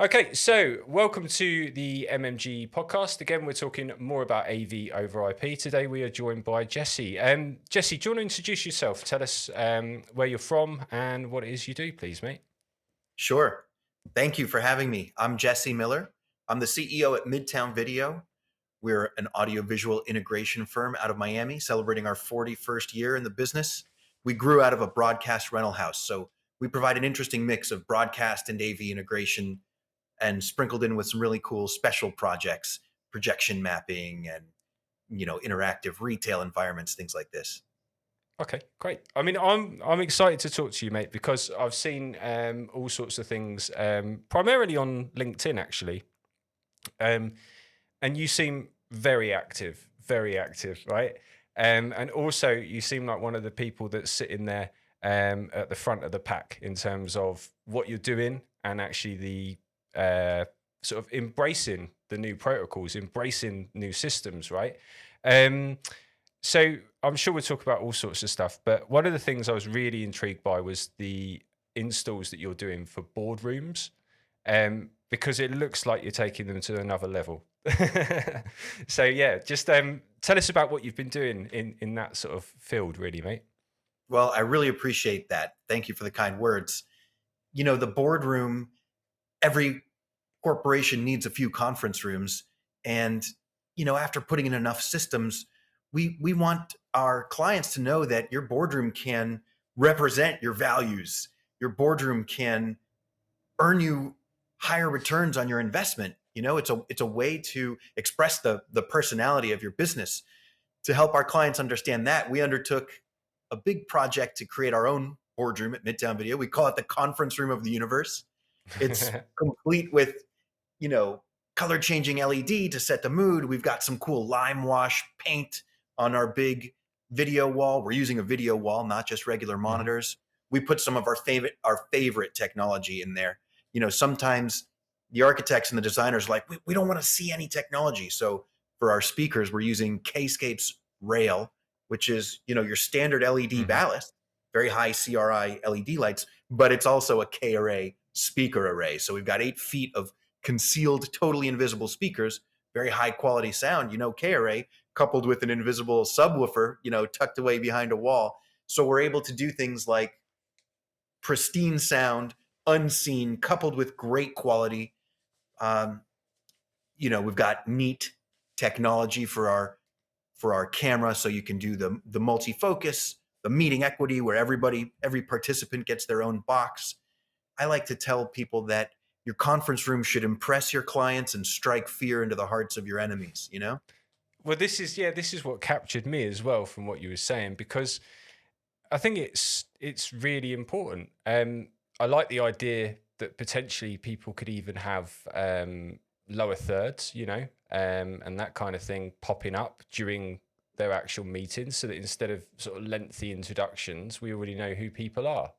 Okay, so welcome to the MMG podcast. Again, we're talking more about AV over IP. Today, we are joined by Jesse. Jesse, do you want to introduce yourself? Tell us where you're from and what it is you do, please, mate. Sure. Thank you for having me. I'm Jesse Miller. I'm the CEO at Midtown Video. We're an audiovisual integration firm out of Miami, celebrating our 41st year in the business. We grew out of a broadcast rental house, so we provide an interesting mix of broadcast and AV integration and sprinkled in with some really cool special projects, projection mapping and interactive retail environments, things like this. Okay, great. I mean, I'm excited to talk to you, mate, because I've seen all sorts of things, primarily on LinkedIn, actually. And you seem very active, right? And also, you seem like one of the people that's sitting there at the front of the pack in terms of what you're doing and actually the sort of embracing the new protocols, embracing new systems, right? So I'm sure we'll talk about all sorts of stuff, but one of the things I was really intrigued by was the installs that you're doing for boardrooms, because it looks like you're taking them to another level. So yeah, just tell us about what you've been doing in that sort of field, really, mate. Well, I really appreciate that. Thank you for the kind words. The boardroom, every corporation needs a few conference rooms. And, after putting in enough systems, we want our clients to know that your boardroom can represent your values. Your boardroom can earn you higher returns on your investment. It's a way to express the personality of your business. To help our clients understand that, we undertook a big project to create our own boardroom at Midtown Video. We call it the conference room of the universe. It's complete with, color changing LED to set the mood. We've got some cool lime wash paint on our big video wall. We're using a video wall, not just regular Mhm. monitors. We put some of our favorite technology in there. Sometimes the architects and the designers are like, we don't want to see any technology. So for our speakers, we're using K-Scape's rail, which is, your standard LED Mhm. ballast, very high CRI LED lights, but it's also a K array speaker array. So we've got 8 feet of concealed, totally invisible speakers, very high quality sound, K array, coupled with an invisible subwoofer, tucked away behind a wall. So we're able to do things like pristine sound, unseen, coupled with great quality. Um, we've got neat technology for our camera, so you can do the multi-focus, the meeting equity, where every participant gets their own box. I like to tell people that your conference room should impress your clients and strike fear into the hearts of your enemies. Well, this is what captured me as well from what you were saying, because I think it's really important. I like the idea that potentially people could even have lower thirds, and that kind of thing popping up during their actual meetings, so that instead of sort of lengthy introductions, we already know who people are.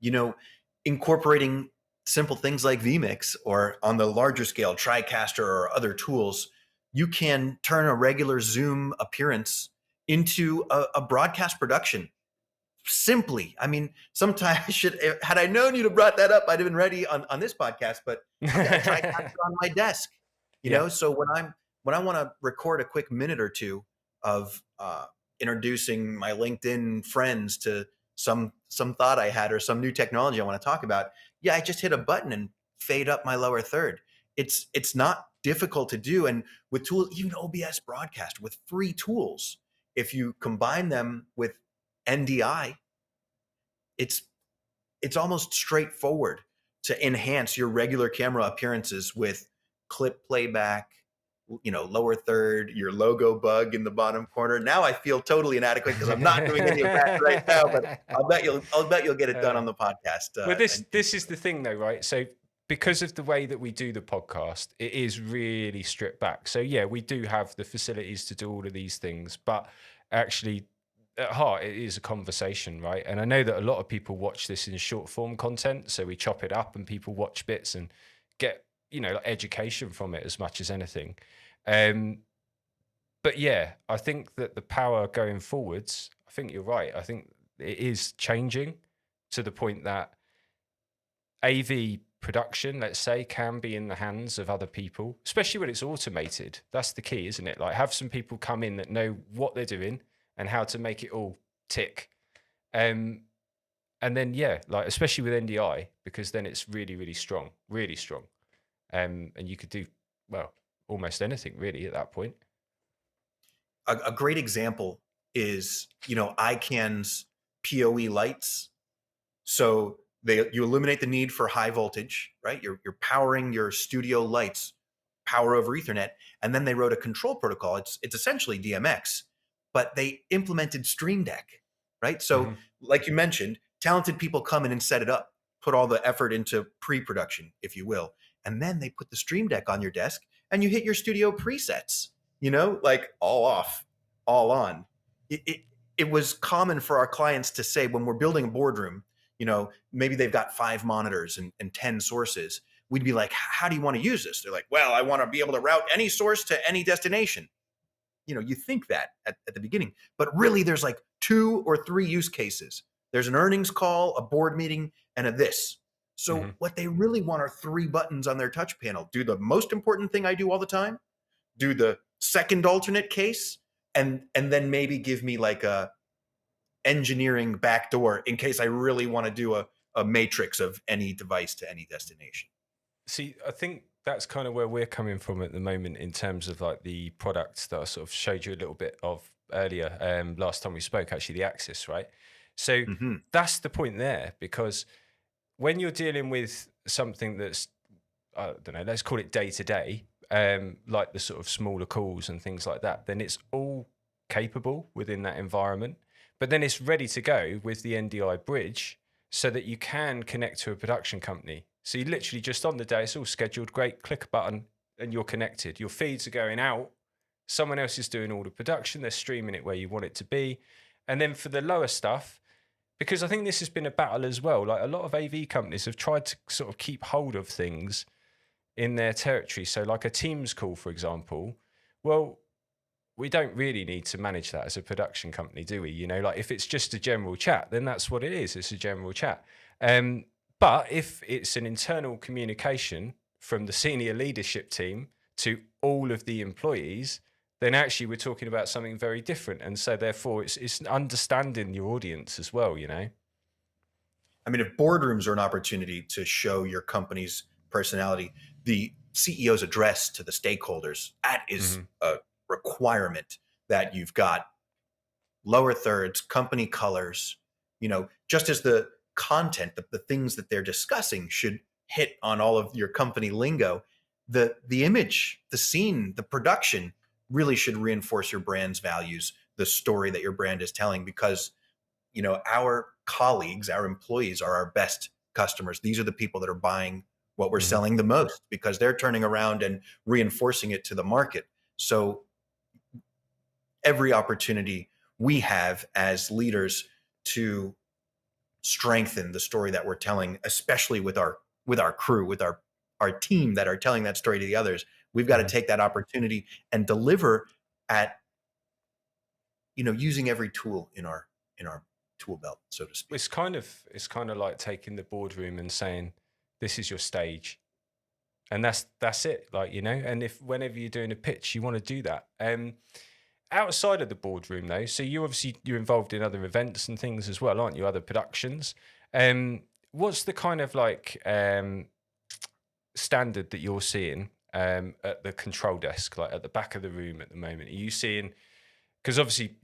you know, Incorporating simple things like vMix, or on the larger scale, TriCaster or other tools, you can turn a regular Zoom appearance into a broadcast production. Simply, I mean, sometimes had I known you'd have brought that up, I'd have been ready on this podcast. But I've got a TriCaster on my desk, Yeah. so when I want to record a quick minute or two of introducing my LinkedIn friends to some thought I had or some new technology I want to talk about, yeah, I just hit a button and fade up my lower third. It's not difficult to do, and with tools, even OBS broadcast with free tools, if you combine them with NDI, it's it's almost straightforward to enhance your regular camera appearances with clip playback, lower third, your logo bug in the bottom corner. Now I feel totally inadequate because I'm not doing any of that right now, but I'll bet you'll get it done Uh, on the podcast. well, And this is the thing, though, right? So because of the way that we do the podcast, it is really stripped back. So yeah, we do have the facilities to do all of these things, but actually, at heart, it is a conversation, right? And I know that a lot of people watch this in short form content, so we chop it up and people watch bits and get like education from it as much as anything. Um, but yeah, I think that the power going forwards, I think you're right. I think it is changing to the point that AV production, let's say, can be in the hands of other people, especially when it's automated. That's the key, isn't it? Like, have some people come in that know what they're doing and how to make it all tick. Um, and then, yeah, like, especially with NDI, because then it's really, really strong, really strong. And you could do, well, almost anything really at that point. A great example is, ICANN's PoE lights. So you eliminate the need for high voltage, right? You're powering your studio lights, power over Ethernet, and then they wrote a control protocol. It's essentially DMX, but they implemented Stream Deck, right? So, like you mentioned, talented people come in and set it up, put all the effort into pre-production, if you will, and then they put the Stream Deck on your desk, and you hit your studio presets. Like all off, all on. It was common for our clients to say, when we're building a boardroom, maybe they've got 5 monitors and 10 sources. We'd be like, how do you want to use this? They're like, well, I want to be able to route any source to any destination. You think that at the beginning, but really there's like 2 or 3 use cases. There's an earnings call, a board meeting, and a this. So what they really want are 3 buttons on their touch panel. Do the most important thing I do all the time, do the second alternate case, and then maybe give me like a engineering backdoor in case I really want to do a matrix of any device to any destination. See, I think that's kind of where we're coming from at the moment in terms of like the products that I sort of showed you a little bit of earlier, last time we spoke, actually, the Axis, right? So that's the point there, because when you're dealing with something that's, I don't know, let's call it day to day, like the sort of smaller calls and things like that, then it's all capable within that environment. But then it's ready to go with the NDI bridge so that you can connect to a production company. So you literally just on the day, it's all scheduled, great, click a button and you're connected. Your feeds are going out. Someone else is doing all the production. They're streaming it where you want it to be. And then for the lower stuff, because I think this has been a battle as well, like a lot of AV companies have tried to sort of keep hold of things in their territory. So like a Teams call, for example, well, we don't really need to manage that as a production company, do we? Like if it's just a general chat, then that's what it is. It's a general chat. But if it's an internal communication from the senior leadership team to all of the employees, then actually we're talking about something very different. And so therefore it's understanding your audience as well, I mean, if boardrooms are an opportunity to show your company's personality, the CEO's address to the stakeholders, that is a requirement that you've got lower thirds, company colors, just as the content, the things that they're discussing should hit on all of your company lingo. The image, the scene, the production really should reinforce your brand's values, the story that your brand is telling, because our colleagues, our employees are our best customers. These are the people that are buying what we're selling the most because they're turning around and reinforcing it to the market. So every opportunity we have as leaders to strengthen the story that we're telling, especially with our crew, with our team that are telling that story to the others, we've got to take that opportunity and deliver at using every tool in our tool belt, so to speak. It's kind of like taking the boardroom and saying, this is your stage. And that's it. Like, and if whenever you're doing a pitch, you want to do that. Outside of the boardroom though, so you're involved in other events and things as well, aren't you? Other productions. What's the kind of like standard that you're seeing at the control desk, like at the back of the room at the moment? Are you seeing, because obviously,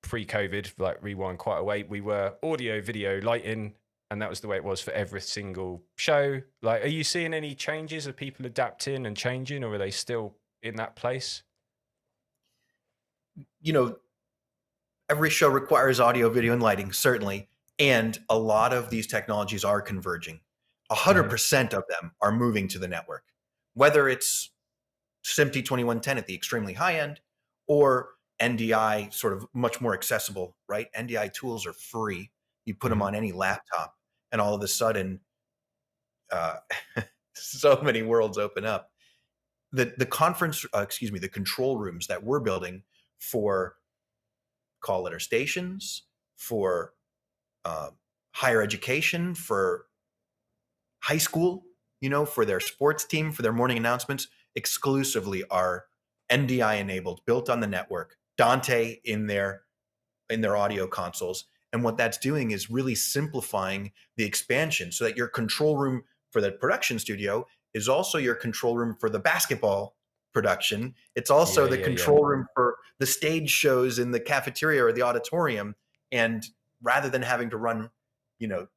pre-COVID, like rewind quite a way, we were audio, video, lighting, and that was the way it was for every single show. Like, are you seeing any changes? Are people adapting and changing, or are they still in that place? Every show requires audio, video, and lighting, certainly. And a lot of these technologies are converging. 100% of them are moving to the network, whether it's SMPTE 2110 at the extremely high end or NDI sort of much more accessible, right? NDI tools are free. You put them on any laptop and all of a sudden, so many worlds open up. The control rooms that we're building for call letter stations, for higher education, for high school, for their sports team, for their morning announcements, exclusively are NDI enabled, built on the network, Dante in their audio consoles. And what that's doing is really simplifying the expansion so that your control room for the production studio is also your control room for the basketball production. It's also Yeah, the yeah, yeah. control room for the stage shows in the cafeteria or the auditorium. And rather than having to run, you know,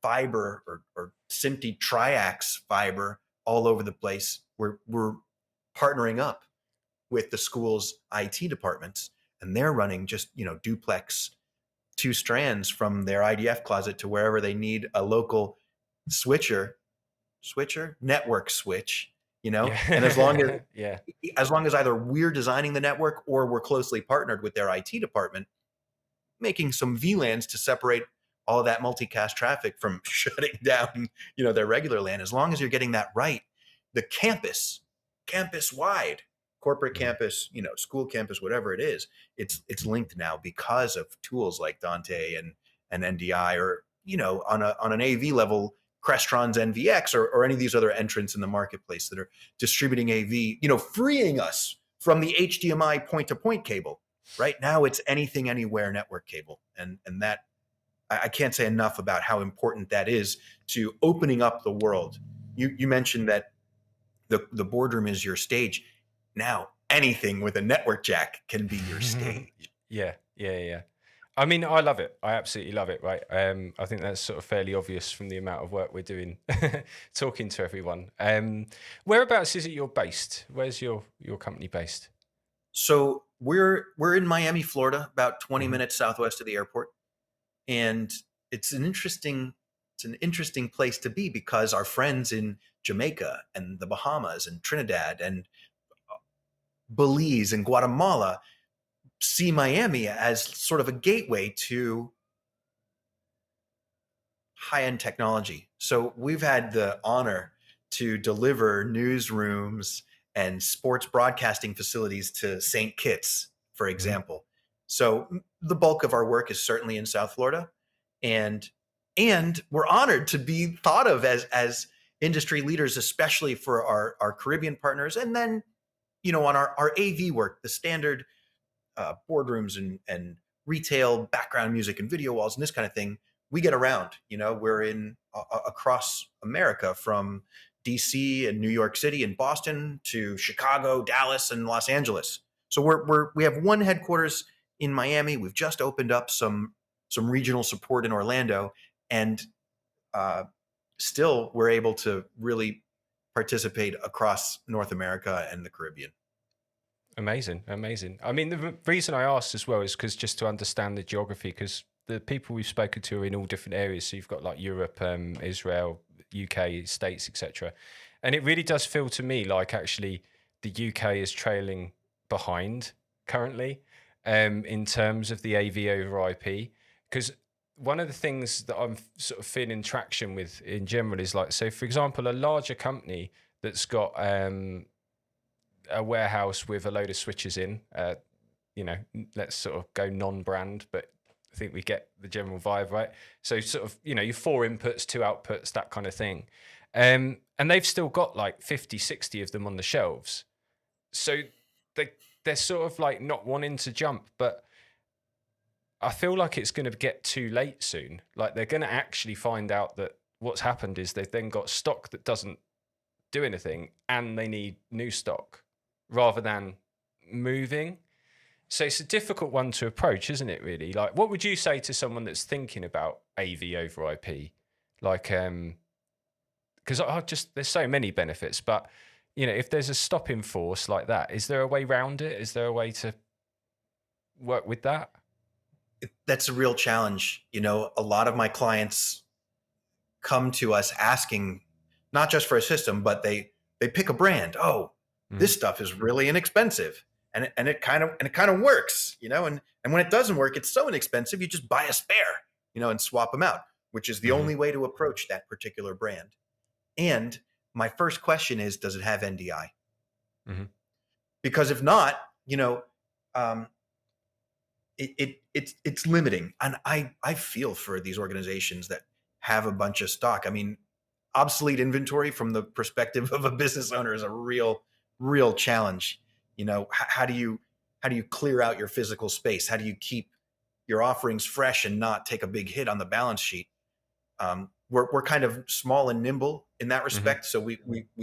fiber or SMPTE triax fiber all over the place, we're partnering up with the school's IT departments, and they're running just, duplex 2 strands from their IDF closet to wherever they need a local network switch, and Yeah. Yeah. as long as either we're designing the network or we're closely partnered with their IT department, making some VLANs to separate all of that multicast traffic from shutting down, their regular LAN. As long as you're getting that right, the campus wide, corporate Mhm. campus, school campus, whatever it is, it's linked now because of tools like Dante and NDI, or on an AV level, Crestron's NVX, or any of these other entrants in the marketplace that are distributing AV, freeing us from the HDMI point-to-point cable. Right now, it's anything, anywhere network cable, and that I can't say enough about how important that is to opening up the world. You mentioned that the boardroom is your stage. Now, anything with a network jack can be your stage. Yeah, yeah, yeah. I mean, I love it. I absolutely love it. Right. I think that's sort of fairly obvious from the amount of work we're doing, talking to everyone. Whereabouts is it you're based? Where's your company based? So we're in Miami, Florida, about 20 Hmm. minutes southwest of the airport, and it's an interesting place to be because our friends in Jamaica and the Bahamas and Trinidad and Belize and Guatemala see Miami as sort of a gateway to high-end technology. So we've had the honor to deliver newsrooms and sports broadcasting facilities to St. Kitts, for Hmm. example. So the bulk of our work is certainly in South Florida, and we're honored to be thought of as industry leaders, especially for our Caribbean partners, and then on our AV work, the standard boardrooms and retail background music and video walls and this kind of thing. We get around. We're in across America, from DC and New York City and Boston to Chicago, Dallas, and Los Angeles. So we have one headquarters in Miami. We've just opened up some regional support in Orlando, and uh, still we're able to really participate across North America and the Caribbean. Amazing, amazing. I mean, the reason I asked as well is because just to understand the geography, because the people we've spoken to are in all different areas. So you've got like Europe, Israel, UK, States, etc. And it really does feel to me like actually the UK is trailing behind currently, in terms of the AV over IP. Because one of the things that I'm sort of feeling traction with in general is like, so for example, a larger company that's got a warehouse with a load of switches in. Let's sort of go non-brand, but I think we get the general vibe, right? So sort of, your 4 inputs, 2 outputs, that kind of thing. And they've still got like 50, 60 of them on the shelves. So they're sort of like not wanting to jump, but I feel like it's going to get too late soon. Like they're going to actually find out that what's happened is they've then got stock that doesn't do anything and they need new stock rather than moving. So it's a difficult one to approach, isn't it, really? Like, what would you say to someone that's thinking about AV over IP? Like, because there's so many benefits, but, if there's a stopping force like that, is there a way around it? Is there a way to work with that? That's a real challenge. A lot of my clients come to us asking not just for a system, but they pick a brand. Oh, Mm-hmm. this stuff is really inexpensive, and it kind of works, and when it doesn't work, it's so inexpensive you just buy a spare, and swap them out, which is the Mm-hmm. only way to approach that particular brand. And my first question is, does it have NDI? Mm-hmm. Because if not, um, it's limiting, and I feel for these organizations that have a bunch of stock. I mean, obsolete inventory from the perspective of a business owner is a real challenge. How do you clear out your physical space? How do you keep your offerings fresh and not take a big hit on the balance sheet? We're kind of small and nimble in that respect, so we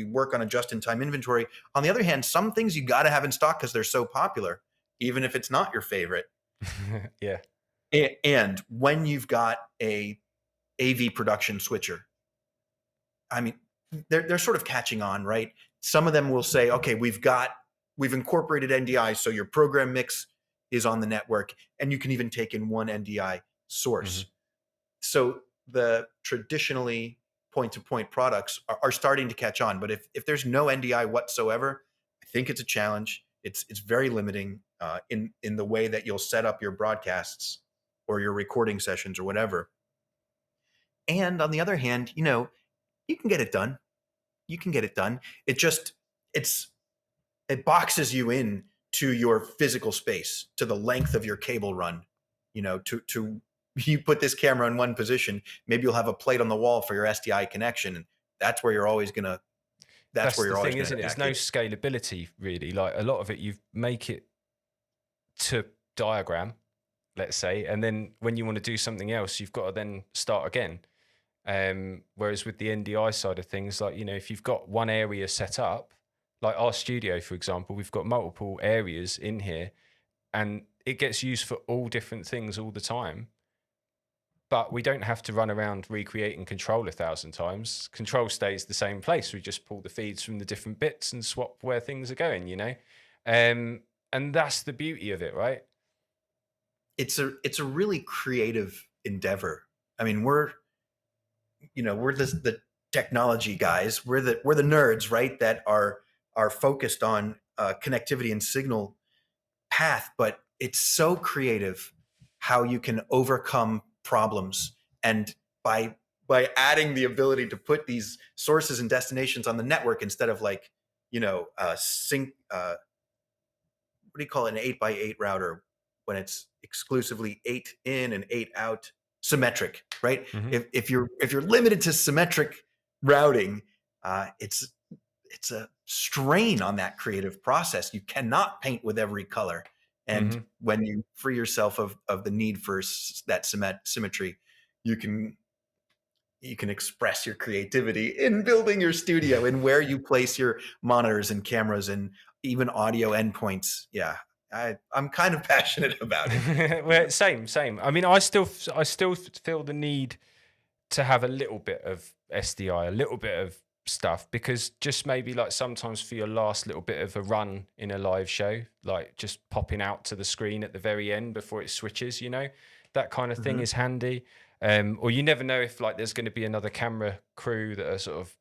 work on a just-in-time inventory. On the other hand, some things you got to have in stock because they're so popular, even if it's not your favorite. Yeah. And when you've got a AV production switcher, I mean, they're sort of catching on, right? Some of them will say, okay, we've incorporated NDI, so your program mix is on the network, and you can even take in one NDI source. So the traditionally point-to-point products are starting to catch on. But if there's no NDI whatsoever, I think it's a challenge. It's very limiting in the way that you'll set up your broadcasts or your recording sessions or whatever. And on the other hand, you can get it done. You can get it done. It boxes you in to your physical space, to the length of your cable run. To you put this camera in one position, maybe you'll have a plate on the wall for your SDI connection, and that's where you're always gonna. That's the thing, isn't it? There's no scalability really. Like a lot of it, you make it to diagram, let's say, and then when you want to do something else, you've got to then start again. Whereas with the NDI side of things, like, if you've got one area set up, like our studio, for example, we've got multiple areas in here and it gets used for all different things all the time. But we don't have to run around recreating control 1,000 times. Control stays the same place. We just pull the feeds from the different bits and swap where things are going, and that's the beauty of it, right? It's a really creative endeavor. I mean, we're the technology guys. We're the nerds, right? That are focused on connectivity and signal path, but it's so creative how you can overcome problems, and by adding the ability to put these sources and destinations on the network instead of like sync what do you call it, an 8x8 router when it's exclusively 8 in and 8 out, symmetric, right? If you're limited to symmetric routing, it's a strain on that creative process. You cannot paint with every color. And when you free yourself of the need for that symmetry, you can express your creativity in building your studio and where you place your monitors and cameras and even audio endpoints. Yeah, I'm kind of passionate about it. Well, same. I mean, I still feel the need to have a little bit of SDI, a little bit of stuff, because just maybe like sometimes for your last little bit of a run in a live show, like just popping out to the screen at the very end before it switches, that kind of thing is handy. Or you never know if like there's going to be another camera crew that are sort of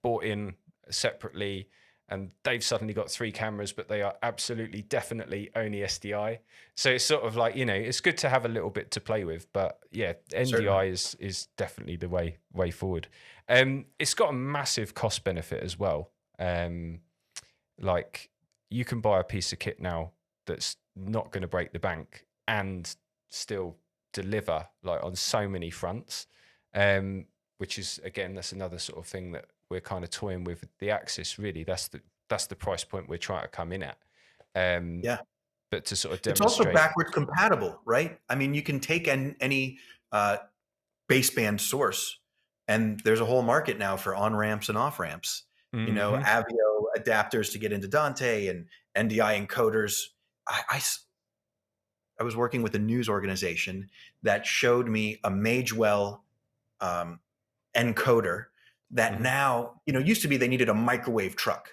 bought in separately and they've suddenly got 3 cameras, but they are absolutely definitely only SDI. So it's sort of like, it's good to have a little bit to play with, but yeah, NDI is definitely the way forward. It's got a massive cost benefit as well. Like you can buy a piece of kit now that's not going to break the bank and still deliver like on so many fronts, which is, again, that's another sort of thing that we're kind of toying with the Axis. Really, that's the price point we're trying to come in at. Yeah, but to sort of it's demonstrate, also backwards compatible, right? I mean, you can take any baseband source, and there's a whole market now for on ramps and off ramps. Avio adapters to get into Dante and NDI encoders. I was working with a news organization that showed me a Majwell encoder that now, used to be they needed a microwave truck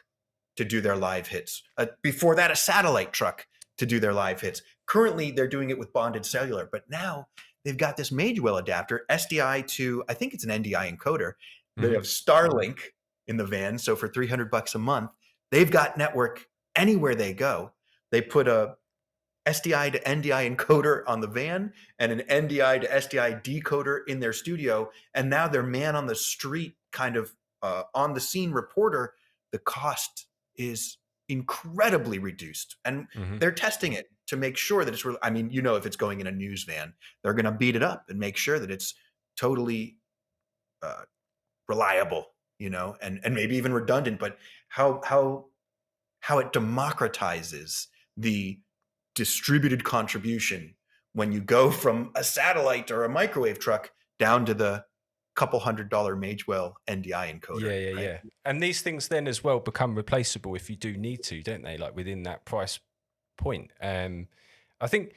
to do their live hits. Before that, a satellite truck to do their live hits. Currently, they're doing it with bonded cellular, but now they've got this Majwell adapter, SDI to, I think it's an NDI encoder. They have Starlink in the van. So for $300 a month, they've got network anywhere they go. They put a SDI to NDI encoder on the van and an NDI to SDI decoder in their studio. And now their man on the street kind of on the scene reporter, the cost is incredibly reduced. And they're testing it to make sure that it's really, I mean, if it's going in a news van, they're going to beat it up and make sure that it's totally reliable and maybe even redundant, but how it democratizes the distributed contribution when you go from a satellite or a microwave truck down to the couple $100 Magewell NDI encoder, Yeah, yeah, right? yeah. And these things then as well become replaceable if you do need to, don't they? Like within that price point. I think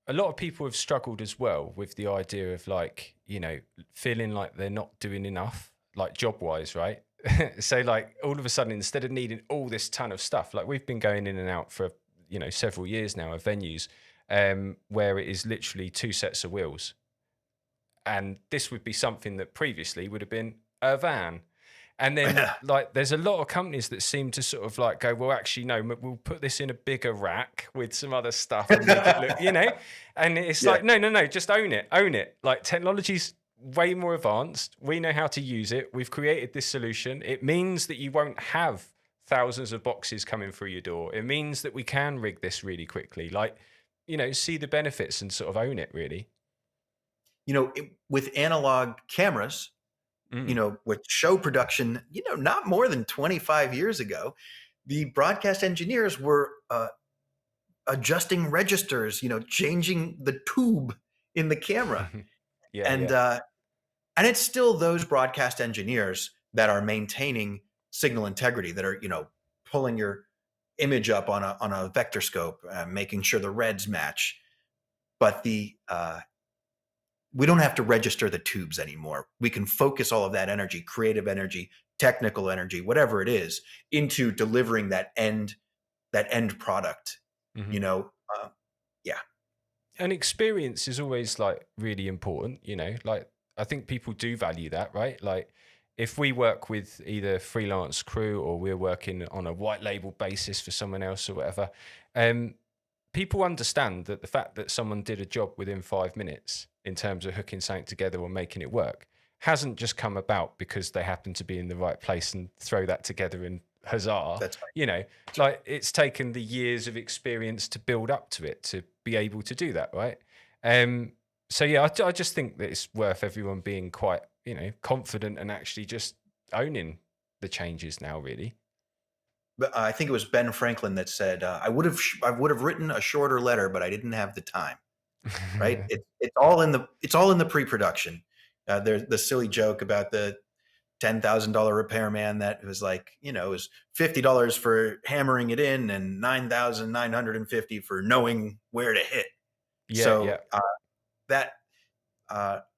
a lot of people have struggled as well with the idea of like, feeling like they're not doing enough, like job wise, right? So like all of a sudden, instead of needing all this ton of stuff, like we've been going in and out for, several years now of venues, where it is literally two sets of wheels. And this would be something that previously would have been a van. And then, Yeah. like, there's a lot of companies that seem to sort of like go, well, actually, no, we'll put this in a bigger rack with some other stuff and make it look, And it's Yeah. like, no, just own it. Like, technology's way more advanced. We know how to use it. We've created this solution. It means that you won't have thousands of boxes coming through your door. It means that we can rig this really quickly. Like, see the benefits and sort of own it, really. With analog cameras, Mm. with show production, not more than 25 years ago, the broadcast engineers were adjusting registers, changing the tube in the camera. Yeah, And yeah. and it's still those broadcast engineers that are maintaining signal integrity, that are, pulling your image up on a vector scope, making sure the reds match. But we don't have to register the tubes anymore. We can focus all of that energy, creative energy, technical energy, whatever it is, into delivering that end product. Mhm. You know, yeah, And experience is always like really important, like I think people do value that, right? Like if we work with either freelance crew or we're working on a white label basis for someone else or whatever, people understand that the fact that someone did a job within 5 minutes in terms of hooking something together or making it work hasn't just come about because they happen to be in the right place and throw that together and huzzah. that's right. Like it's taken the years of experience to build up to it to be able to do that, right? So yeah, I just think that it's worth everyone being quite, confident and actually just owning the changes now, really. But I think it was Ben Franklin that said, I would have written a shorter letter, but I didn't have the time." Right? It's all in the pre-production. There's the silly joke about the $10,000 repairman that was like, it was $50 for hammering it in and 9,950 for knowing where to hit. Yeah, yeah. So that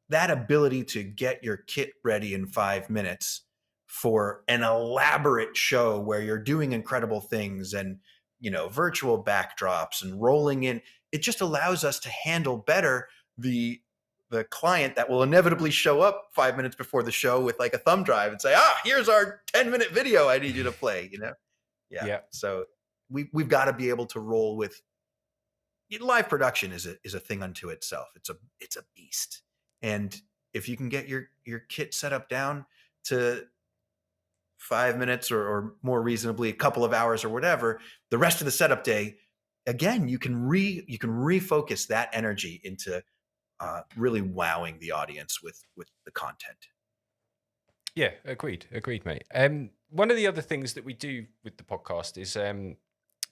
that ability to get your kit ready in 5 minutes for an elaborate show where you're doing incredible things, and virtual backdrops and rolling in, it just allows us to handle better the client that will inevitably show up 5 minutes before the show with like a thumb drive and say, here's our 10-minute video I need you to play. Yeah. Yeah. So we've got to be able to roll with live production. Is a thing unto itself. It's a beast. And if you can get your kit set up down to 5 minutes, or more reasonably a couple of hours or whatever, the rest of the setup day, again, you can refocus that energy into really wowing the audience with the content. Yeah, agreed, mate. One of the other things that we do with the podcast is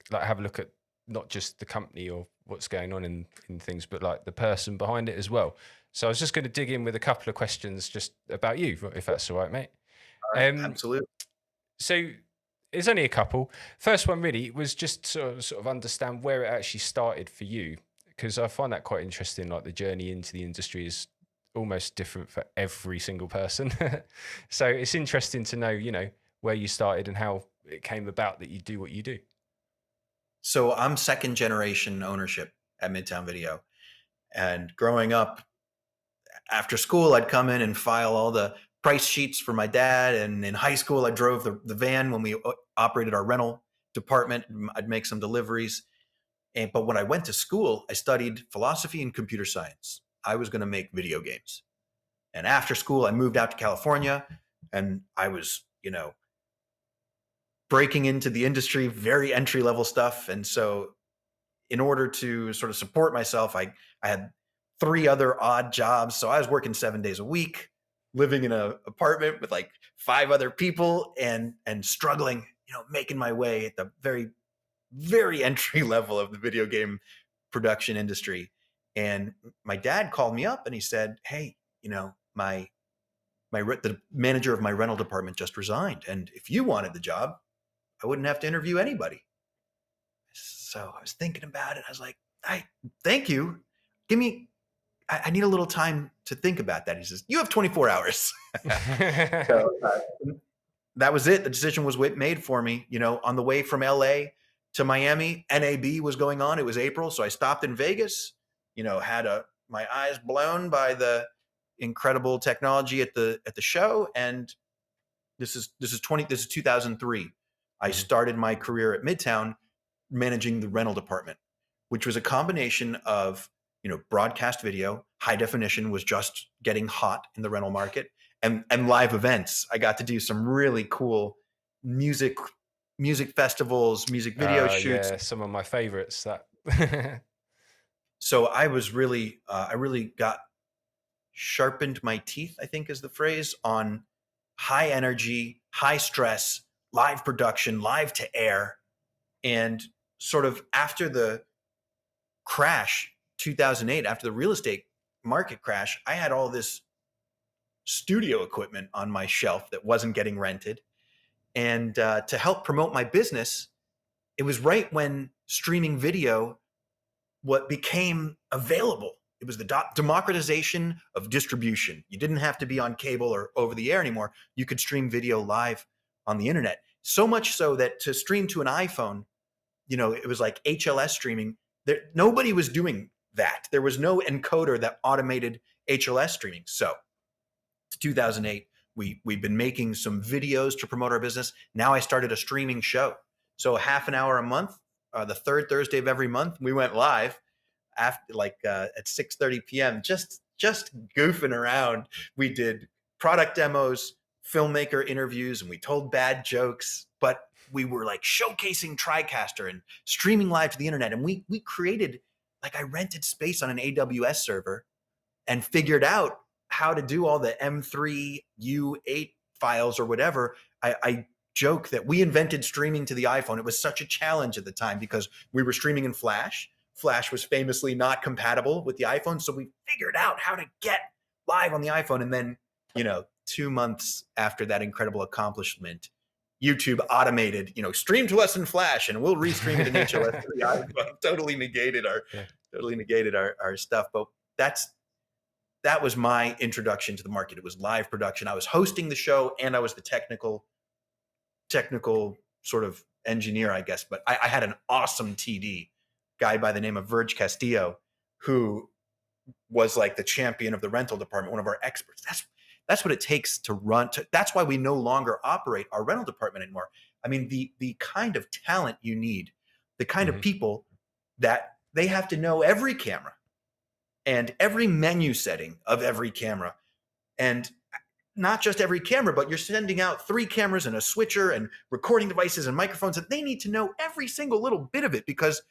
like have a look at not just the company or what's going on in things, but like the person behind it as well. So I was just going to dig in with a couple of questions just about you, if that's all right, mate. All right, absolutely. So there's only a couple. First one really was just sort of understand where it actually started for you, because I find that quite interesting. Like the journey into the industry is almost different for every single person. So it's interesting to know, where you started and how it came about that you do what you do. So I'm second generation ownership at Midtown Video, and growing up, after school, I'd come in and file all the price sheets for my dad. And in high school, I drove the van when we operated our rental department. I'd make some deliveries. But when I went to school, I studied philosophy and computer science. I was going to make video games. And after school, I moved out to California, and I was, breaking into the industry, very entry level stuff. And so in order to sort of support myself, I had 3 other odd jobs. So I was working 7 days a week. living in an apartment with like 5 other people and struggling, making my way at the very, very entry level of the video game production industry. And my dad called me up and he said, "Hey, the manager of my rental department just resigned, and if you wanted the job, I wouldn't have to interview anybody." So I was thinking about it. I was like, thank you. I need a little time to think about that. He says, "You have 24 hours." So that was it. The decision was made for me. On the way from LA to Miami, NAB was going on. It was April. So I stopped in Vegas, had my eyes blown by the incredible technology at the show. And this is 2003. I started my career at Midtown managing the rental department, which was a combination of, broadcast video. High definition was just getting hot in the rental market, and live events. I got to do some really cool music festivals, music video shoots. Yeah, some of my favorites. That. So I was really, I really got sharpened my teeth, I think is the phrase, on high energy, high stress, live production, live to air. And sort of after the crash, 2008, after the real estate market crash, I had all this studio equipment on my shelf that wasn't getting rented. And to help promote my business, it was right when streaming video became available. It was the democratization of distribution. You didn't have to be on cable or over the air anymore. You could stream video live on the internet. So much so that to stream to an iPhone, it was like HLS streaming. Nobody was doing that. There was no encoder that automated HLS streaming. So it's 2008. We've been making some videos to promote our business. Now I started a streaming show. So half an hour a month, the third Thursday of every month, we went live after at 6:30 p.m. Just goofing around. We did product demos, filmmaker interviews, and we told bad jokes, but we were like showcasing TriCaster and streaming live to the internet. And we created, I rented space on an AWS server and figured out how to do all the M3 U8 files or whatever. I joke that we invented streaming to the iPhone. It was such a challenge at the time because we were streaming in Flash. Flash was famously not compatible with the iPhone. So we figured out how to get live on the iPhone. And then, 2 months after that incredible accomplishment, YouTube automated, stream to us in Flash and we'll restream it in HLS to the iPhone. Totally negated our stuff. But that was my introduction to the market. It was live production. I was hosting the show and I was the technical sort of engineer, I guess. But I had an awesome TD guy by the name of Verge Castillo, who was like the champion of the rental department, one of our experts. That's what it takes to run. That's why we no longer operate our rental department anymore. I mean, the kind of talent you need, the kind of people that they have to know every camera and every menu setting of every camera. And not just every camera, but you're sending out 3 cameras and a switcher and recording devices and microphones, and they need to know every single little bit of it because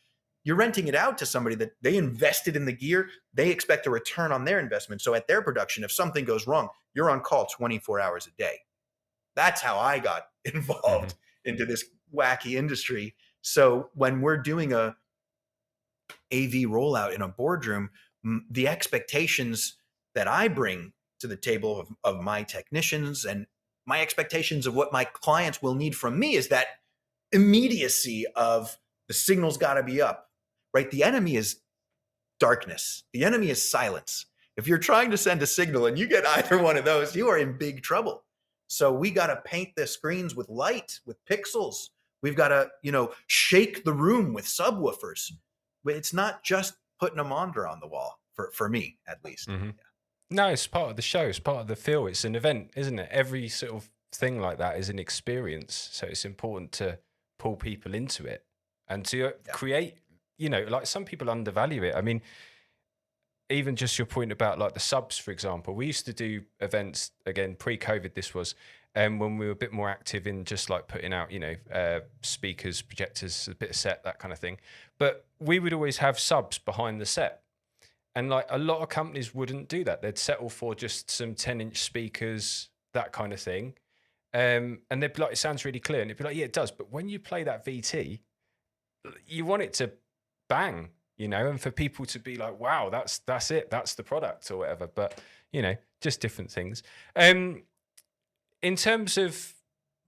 you're renting it out to somebody that they invested in the gear. They expect a return on their investment. So at their production, if something goes wrong, you're on call 24 hours a day. That's how I got involved into this wacky industry. So when we're doing a AV rollout in a boardroom, the expectations that I bring to the table of my technicians and my expectations of what my clients will need from me is that immediacy of the signal's got to be up, right? The enemy is darkness. The enemy is silence. If you're trying to send a signal and you get either one of those, you are in big trouble. So we got to paint the screens with light, with pixels. We've got to, shake the room with subwoofers. It's not just putting a monitor on the wall, for me, at least. Yeah. No, it's part of the show. It's part of the feel. It's an event, isn't it? Every sort of thing like that is an experience. So it's important to pull people into it and to create, like some people undervalue it. I mean, even just your point about like the subs, for example, we used to do events, again, pre-COVID this was, when we were a bit more active in just like putting out, speakers, projectors, a bit of set, that kind of thing. But we would always have subs behind the set. And like a lot of companies wouldn't do that. They'd settle for just some 10-inch speakers, that kind of thing. And they'd be like, it sounds really clear. And it'd be like, yeah, it does. But when you play that VT, you want it to bang, and for people to be like, wow, that's it. That's the product or whatever. But, just different things. In terms of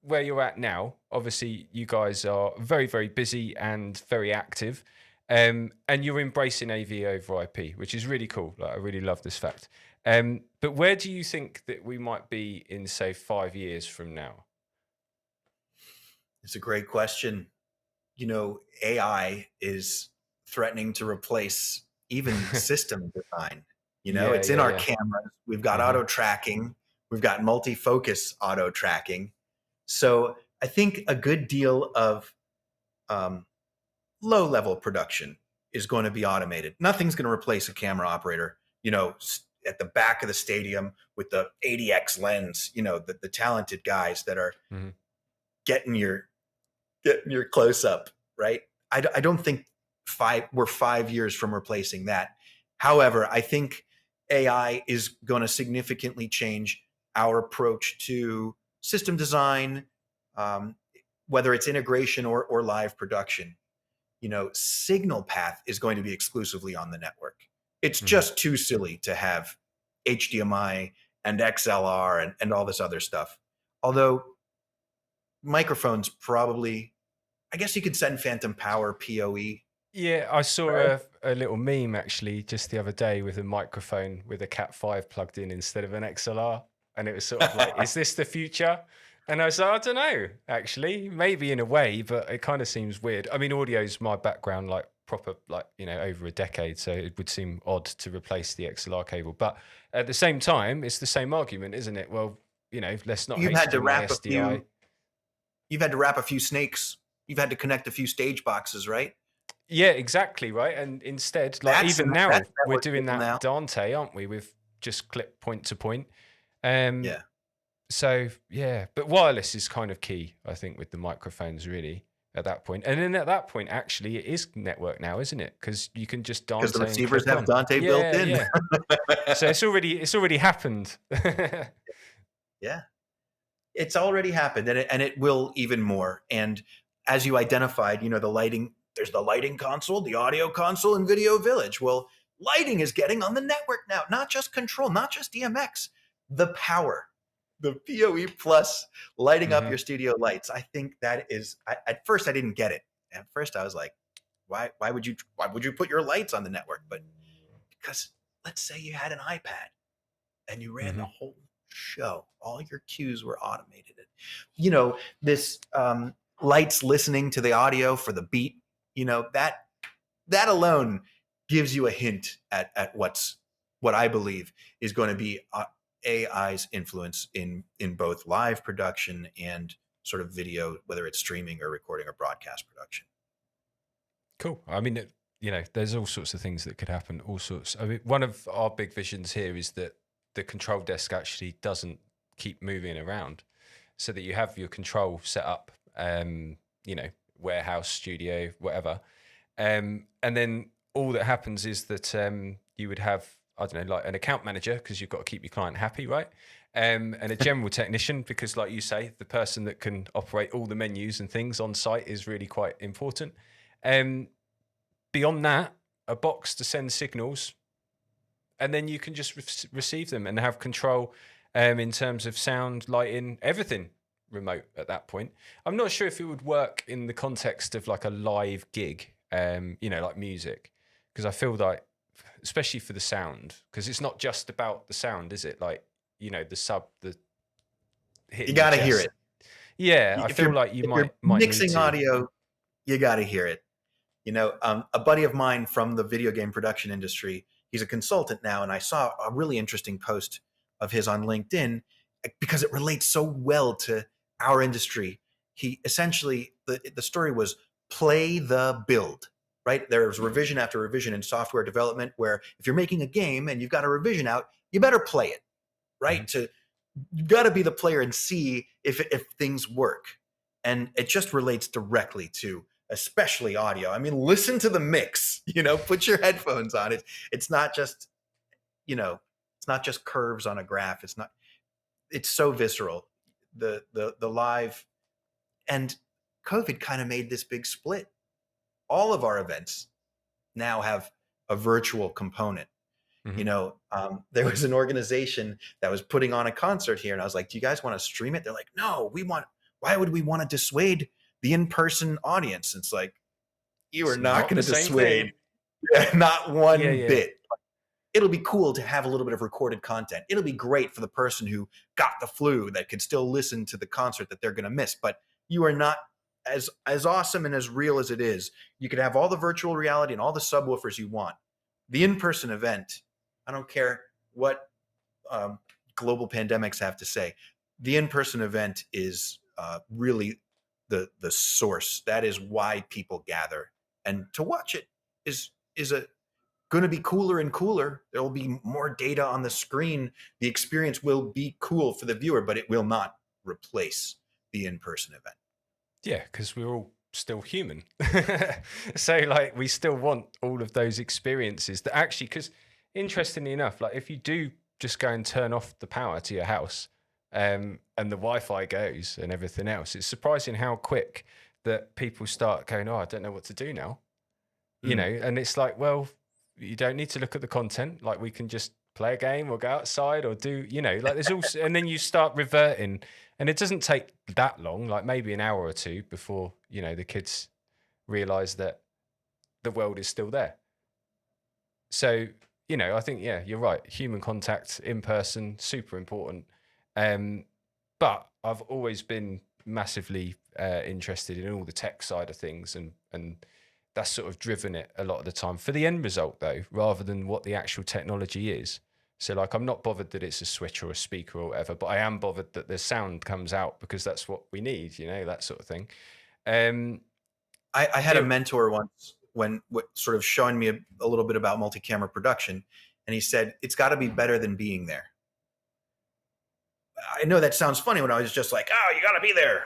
where you're at now, obviously you guys are very, very busy and very active. And you're embracing AV over IP, which is really cool. Like, I really love this fact. But where do you think that we might be in, say, 5 years from now? It's a great question. AI is threatening to replace even system design. It's in our cameras. We've got auto tracking. We've got multi-focus auto tracking. So I think a good deal of low-level production is going to be automated. Nothing's going to replace a camera operator, at the back of the stadium with the 80x lens, the talented guys that are getting your close up, right? I don't think we're 5 years from replacing that. However, I think AI is going to significantly change our approach to system design, whether it's integration or live production. Signal path is going to be exclusively on the network. It's just too silly to have HDMI and XLR and all this other stuff. Although microphones probably, I guess you could send phantom power PoE. Yeah, I saw a little meme actually just the other day with a microphone with a Cat 5 plugged in instead of an XLR. And it was sort of like, is this the future? And I was like, I don't know, actually, maybe in a way, but it kind of seems weird. I mean, audio's my background, like proper, like, over a decade. So it would seem odd to replace the XLR cable. But at the same time, it's the same argument, isn't it? Well, let's not You've had to wrap SDI. You've had to wrap a few snakes. You've had to connect a few stage boxes, right? Yeah, exactly, right. And instead, like even now, we're doing that Dante, aren't we? With just clip point to point. Yeah. So yeah, but wireless is kind of key, I think, with the microphones really at that point. And then at that point, actually, it is network now, isn't it? Because you can just Dante. Because the receivers have Dante built in. Yeah. So it's already happened. Yeah, it's already happened, and it will even more. And as you identified, the lighting. There's the lighting console, the audio console, and Video Village. Well, lighting is getting on the network now, not just control, not just DMX, the power, the PoE plus lighting up your studio lights. I think that is, at first I didn't get it. At first I was like, why would you put your lights on the network? But because let's say you had an iPad and you ran the whole show, all your cues were automated. This lights listening to the audio for the beat, that alone gives you a hint at what I believe is going to be AI's influence in both live production and sort of video, whether it's streaming or recording or broadcast production. Cool. I mean, there's all sorts of things that could happen, all sorts. I mean, one of our big visions here is that the control desk actually doesn't keep moving around, so that you have your control set up, warehouse, studio, whatever. And then all that happens is that you would have, I don't know, like an account manager, because you've got to keep your client happy, right? And a general technician, because like you say, the person that can operate all the menus and things on site is really quite important. Beyond that, a box to send signals, and then you can just receive them and have control in terms of sound, lighting, everything remote at that point. I'm not sure if it would work in the context of like a live gig, like music, because I feel like, especially for the sound, because it's not just about the sound, is it? Like, the you got to hear it. Yeah, I feel like you might mixing audio, you got to hear it. A buddy of mine from the video game production industry, he's a consultant now, and I saw a really interesting post of his on LinkedIn because it relates so well to our industry. He essentially, the story was play the build, right? There's revision after revision in software development, where if you're making a game and you've got a revision out, you better play it, right? You got to be the player and see if things work. And it just relates directly to especially audio. I mean, listen to the mix, put your headphones on it. It's not just, it's not just curves on a graph. It's so visceral, the live. And COVID kind of made this big split. All of our events now have a virtual component. There was an organization that was putting on a concert here, and I was like, do you guys want to stream it? They're like, no, why would we want to dissuade the in-person audience? It's like, you are not going to dissuade not one bit. It'll be cool to have a little bit of recorded content. It'll be great for the person who got the flu that could still listen to the concert that they're going to miss. But you are not as awesome and as real as it is. You could have all the virtual reality and all the subwoofers you want. The in-person event, I don't care what global pandemics have to say. The in-person event is really the source. That is why people gather, and to watch it is going to be cooler and cooler. There will be more data on the screen. The experience will be cool for the viewer, but it will not replace the in-person event. Yeah, because we're all still human. So like we still want all of those experiences that actually, because interestingly enough, like if you do just go and turn off the power to your house and the Wi-Fi goes and everything else, it's surprising how quick that people start going, oh, I don't know what to do now. And it's like, well, you don't need to look at the content. Like we can just play a game or go outside or do, like there's also, and then you start reverting, and it doesn't take that long, like maybe an hour or two before, the kids realize that the world is still there. So, I think, yeah, you're right. Human contact in person, super important. But I've always been massively interested in all the tech side of things, and that's sort of driven it a lot of the time for the end result though, rather than what the actual technology is. So like, I'm not bothered that it's a switch or a speaker or whatever, but I am bothered that the sound comes out because that's what we need, that sort of thing. I had a mentor once sort of showing me a little bit about multi-camera production. And he said, it's got to be better than being there. I know that sounds funny when I was just like, oh, you got to be there.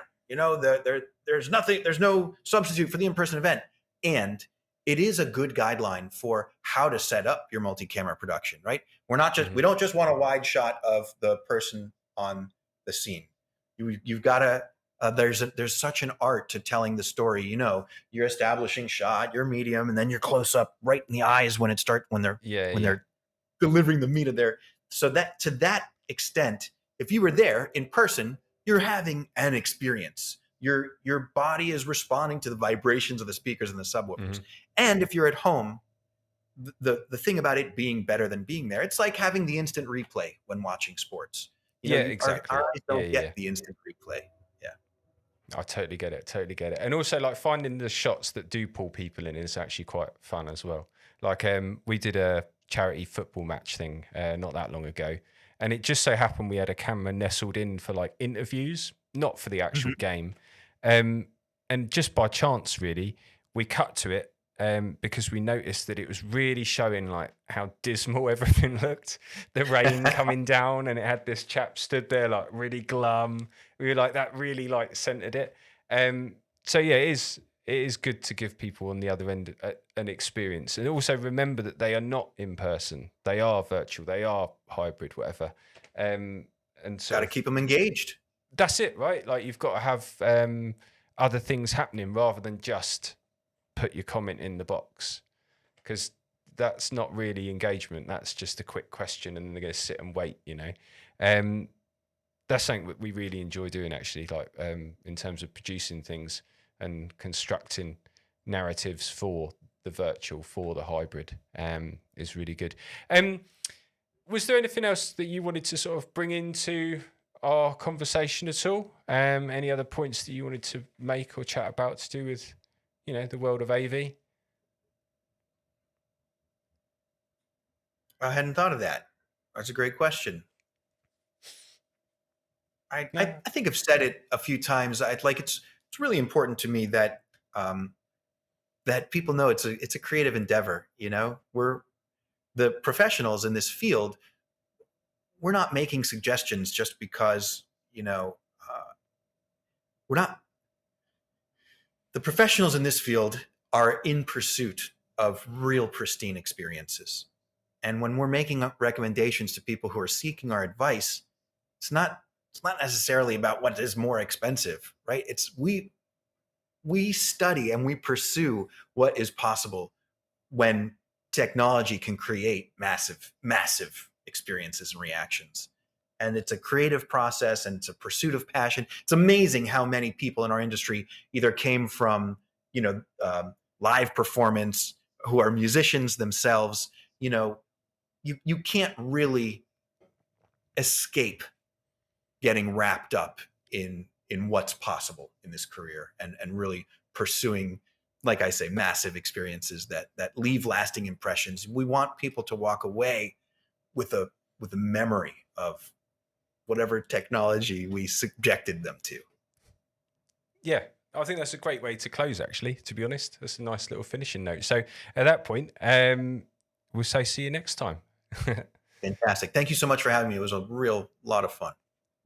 There's no substitute for the in-person event. And it is a good guideline for how to set up your multi-camera production, right? We don't just want a wide shot of the person on the scene. You've got to, there's such an art to telling the story. You're establishing shot, your medium, and then your close up right in the eyes when they're delivering the meat of their. So that to that extent, if you were there in person, you're having an experience. Your body is responding to the vibrations of the speakers and the subwoofers. And if you're at home, the thing about it being better than being there, it's like having the instant replay when watching sports. Exactly. Our eyes don't get the instant replay. Yeah. I totally get it. And also like finding the shots that do pull people in is actually quite fun as well. Like we did a charity football match thing not that long ago. And it just so happened we had a camera nestled in for like interviews, not for the actual game. And just by chance, really, we cut to it because we noticed that it was really showing like how dismal everything looked. The rain coming down, and it had this chap stood there like really glum. We were like, that really like centered it. So yeah, it is good to give people on the other end an experience, and also remember that they are not in person. They are virtual. They are hybrid, whatever. And so got to keep them engaged. That's it, right? Like you've got to have other things happening rather than just put your comment in the box, because that's not really engagement. That's just a quick question and then they're going to sit and wait, That's something that we really enjoy doing, actually, like in terms of producing things and constructing narratives for the virtual, for the hybrid is really good. Was there anything else that you wanted to sort of bring into our conversation at all? Any other points that you wanted to make or chat about to do with, the world of AV? I hadn't thought of that. That's a great question. I think I've said it a few times. It's really important to me that that people know it's a creative endeavor. We're the professionals in this field. We're not making suggestions just because, we're not. The professionals in this field are in pursuit of real pristine experiences. And when we're making recommendations to people who are seeking our advice, it's not necessarily about what is more expensive, right? It's we study and we pursue what is possible when technology can create massive experiences and reactions. And it's a creative process and it's a pursuit of passion. It's amazing how many people in our industry either came from, live performance, who are musicians themselves. You can't really escape getting wrapped up in what's possible in this career, and really pursuing, like I say, massive experiences that leave lasting impressions. We want people to walk away with a memory of whatever technology we subjected them to. Yeah, I think that's a great way to close, actually, to be honest. That's a nice little finishing note. So at that point, we'll say see you next time. Fantastic. Thank you so much for having me. It was a real lot of fun.